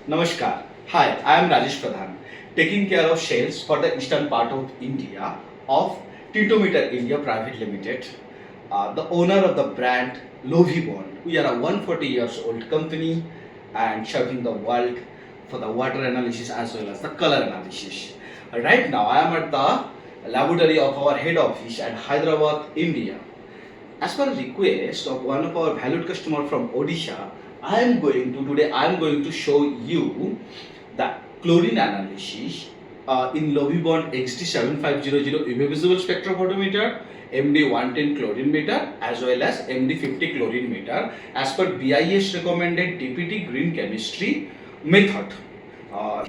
Namaskar. Hi, I am Rajesh Pradhan, taking care of sales for the eastern part of India of Tintometer India Private Limited, the owner of the brand Lovibond. We are a 140 years old company and serving the world for the water analysis as well as the color analysis. Right now, I am at the laboratory of our head office at Hyderabad, India. As per request of one of our valued customer from Odisha, I am going to show you the chlorine analysis in Lovibond XT7500 UV visible spectrophotometer, MD110 chlorine meter as well as MD50 chlorine meter as per BIS recommended DPD green chemistry method. Uh,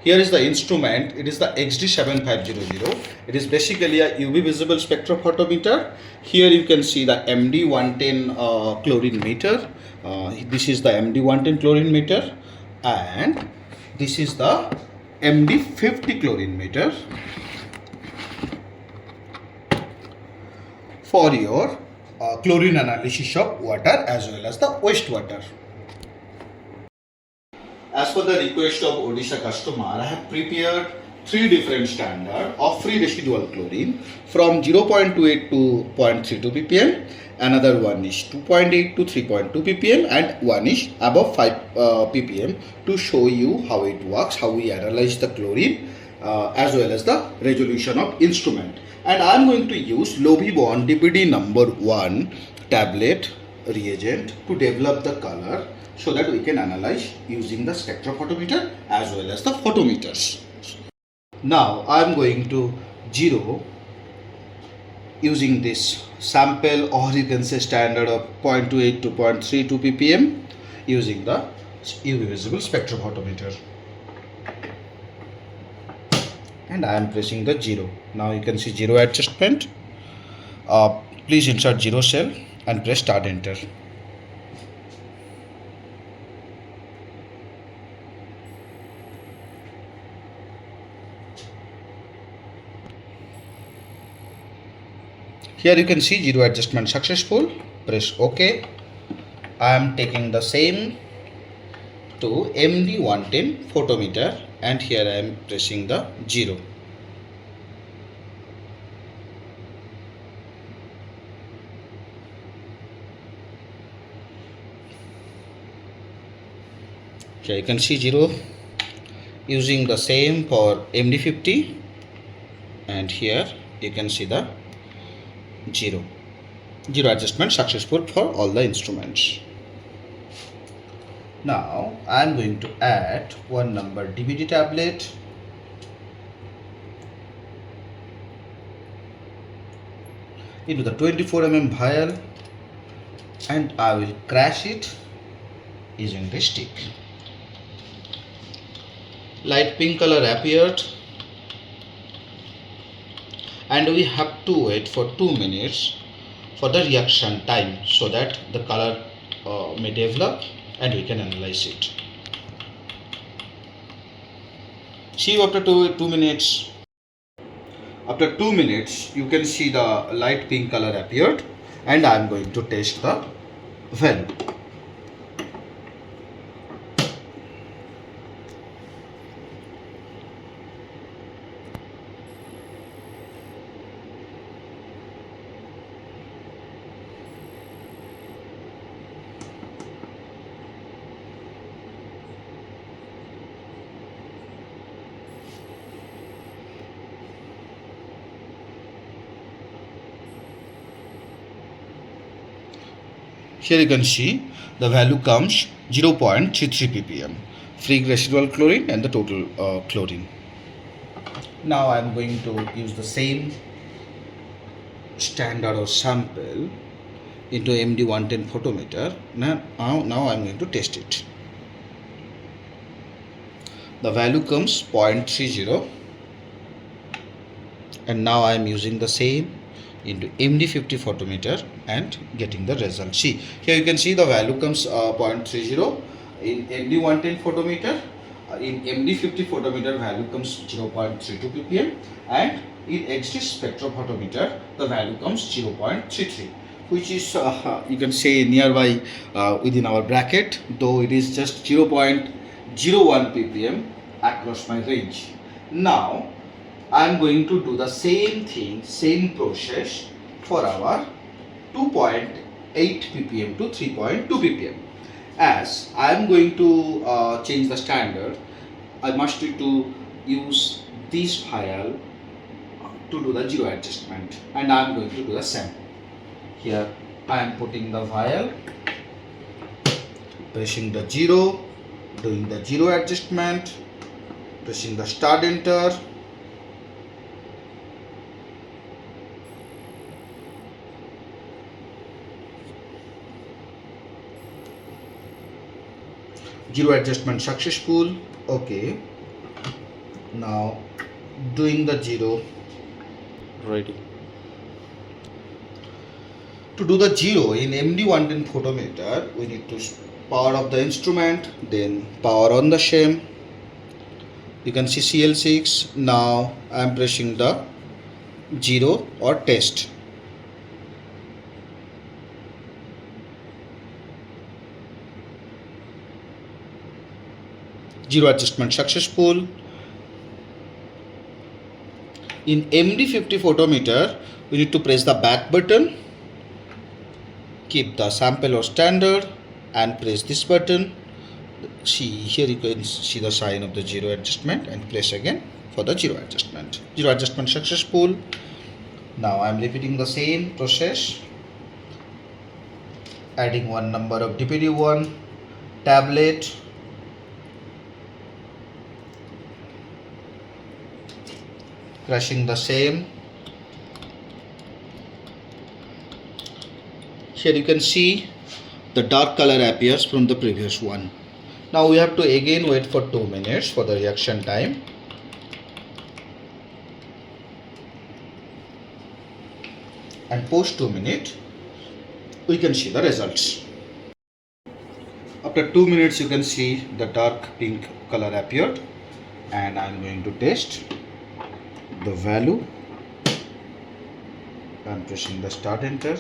Here is the instrument. It is the XD7500. It is basically a UV visible spectrophotometer. Here you can see the MD110 chlorine meter. This is the MD110 chlorine meter, and this is the MD50 chlorine meter for your chlorine analysis of water as well as the wastewater. As per the request of Odisha customer, I have prepared three different standards of free residual chlorine from 0.28 to 0.32 ppm. Another one is 2.8 to 3.2 ppm, and one is above 5 ppm to show you how it works, how we analyze the chlorine as well as the resolution of instrument. And I am going to use Lovibond DPD number 1 tablet reagent to develop the color, so that we can analyze using the spectrophotometer as well as the photometers. Now I am going to zero using this sample, or you can say standard of 0.28 to 0.32 ppm using the UV visible spectrophotometer. And I am pressing the 0. Now you can see 0 adjustment. Please insert 0 cell and press start enter. Here you can see 0 adjustment successful. Press OK. I am taking the same to MD110 photometer, and here I am pressing the 0. Here you can see 0. Using the same for MD50, and here you can see the 0 adjustment successful for all the instruments. Now I am going to add one number DPD tablet into the 24 mm vial, and I will crash it using the stick. Light pink color appeared, and we have to wait for 2 minutes for the reaction time, so that the color may develop and we can analyze it. See you after 2 minutes. After 2 minutes you can see the light pink color appeared, and I am going to test the value. Here you can see the value comes 0.33 ppm, free residual chlorine and the total chlorine. Now I am going to use the same standard or sample into MD110 photometer. Now I am going to test it. The value comes 0.30, and now I am using the same into MD50 photometer and getting the result. See, here you can see the value comes 0.30 in MD110 photometer. In MD50 photometer value comes 0.32 ppm, and in XT spectrophotometer the value comes 0.33. which is you can say nearby within our bracket, though it is just 0.01 ppm across my range. Now I am going to do the same thing, same process for our 2.8 ppm to 3.2 ppm. As I am going to change the standard, I must need to use this vial to do the zero adjustment, and I am going to do the same. Here I am putting the vial, pressing the zero, doing the zero adjustment, pressing the start enter. Zero adjustment successful. Okay. Now doing the zero. Ready. To do the zero in MD110 photometer, we need to power off the instrument, then power on the sham. You can see CL6. Now I am pressing the zero or test. Zero adjustment successful. In MD50 photometer, we need to press the back button, keep the sample or standard, and press this button. See, here you can see the sign of the zero adjustment, and press again for the zero adjustment. Zero adjustment successful. Now I am repeating the same process, adding one number of DPD1 tablet, crushing the same. Here you can see the dark color appears from the previous one. Now we have to again wait for 2 minutes for the reaction time. And post 2 minutes, we can see the results. After 2 minutes, you can see the dark pink color appeared, and I am going to test the value. I am pressing the start enter.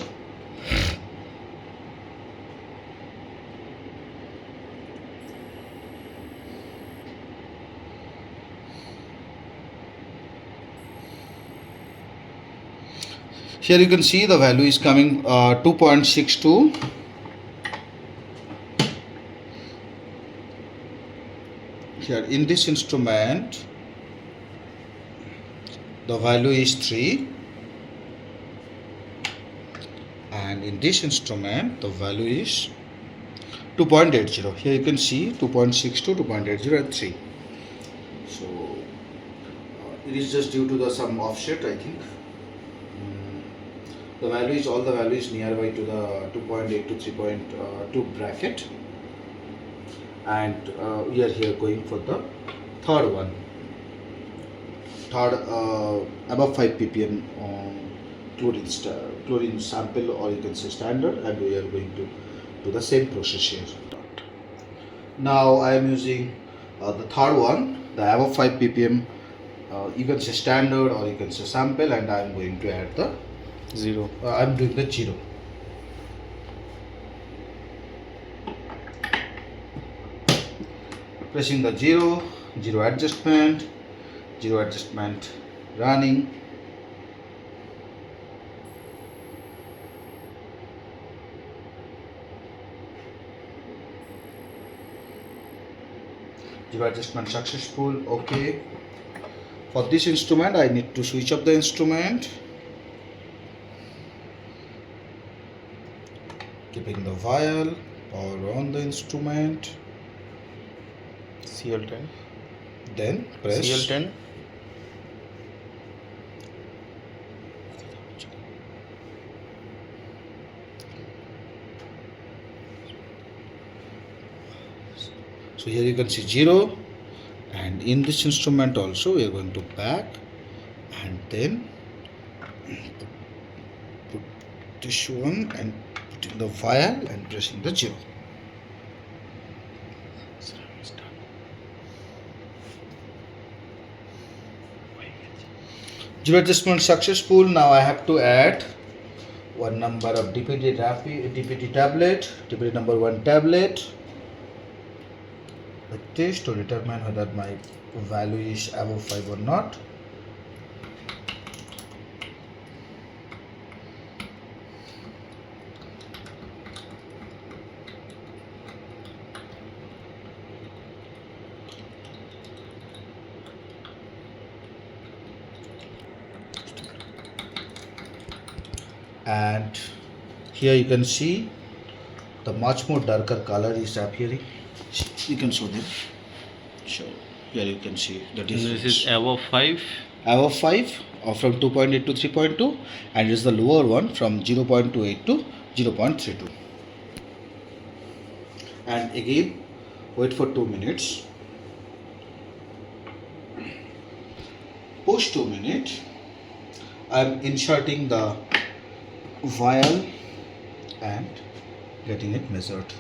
Here you can see the value is coming 2.62. Here in this instrument the value is 3, and in this instrument the value is 2.80. Here you can see 2.62, 2.80 and 3. So it is just due to some offset, I think. The value is, all the values nearby to the 2.8 to 3.2 bracket, and we are here going for the third one, above 5 ppm chlorine sample, or you can say standard, and we are going to do the same process here. Now I am using the third one, the above 5 ppm, you can say standard or you can say sample, and I am going to add the Zero. I am doing the zero. Pressing the zero, zero adjustment running. Zero adjustment successful. Okay. For this instrument, I need to switch off the instrument. Keeping the vial, power on the instrument, CL10. then press CL10. So here you can see 0, and in this instrument also we are going to back and then put this one and putting the vial and pressing the 0. Zero adjustment successful. Now I have to add one number of DPD tablet, DPD number 1 tablet, like this, to determine whether my value is above 5 or not. And here you can see the much more darker color is appearing. You can show them. So here you can see the difference. This is above 5. Above 5 or from 2.8 to 3.2, and it is the lower one from 0.28 to 0.32. And again wait for 2 minutes. Post 2 minutes, I am inserting the vial and getting it measured.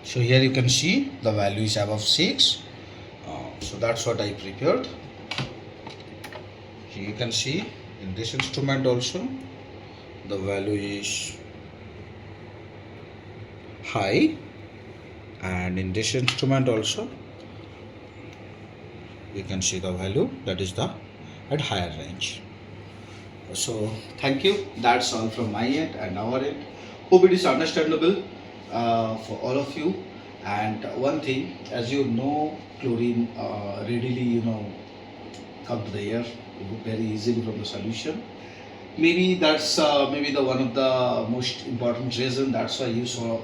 So here you can see the value is above 6. So that's what I prepared. Here you can see in this instrument also the value is high, and in this instrument also you can see the value that is the at higher range. So thank you. That's all from my end and our end. Hope it is understandable for all of you. And one thing, as you know, chlorine readily come to the air very easily from the solution. Maybe that's maybe the one of the most important reason. That's why you saw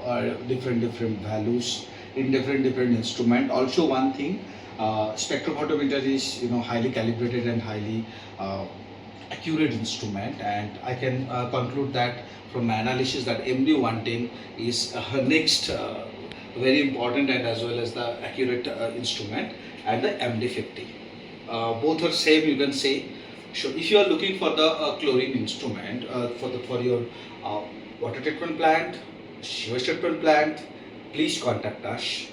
different values in different instrument. Also, one thing, spectrophotometer is highly calibrated and highly accurate instrument, and I can conclude that from my analysis that MD110 is next very important and as well as the accurate instrument, and the MD50. Both are same, you can say. So if you are looking for the chlorine instrument for your water treatment plant, sewage treatment plant, please contact us.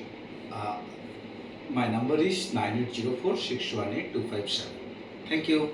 My number is 9804 618 257. Thank you.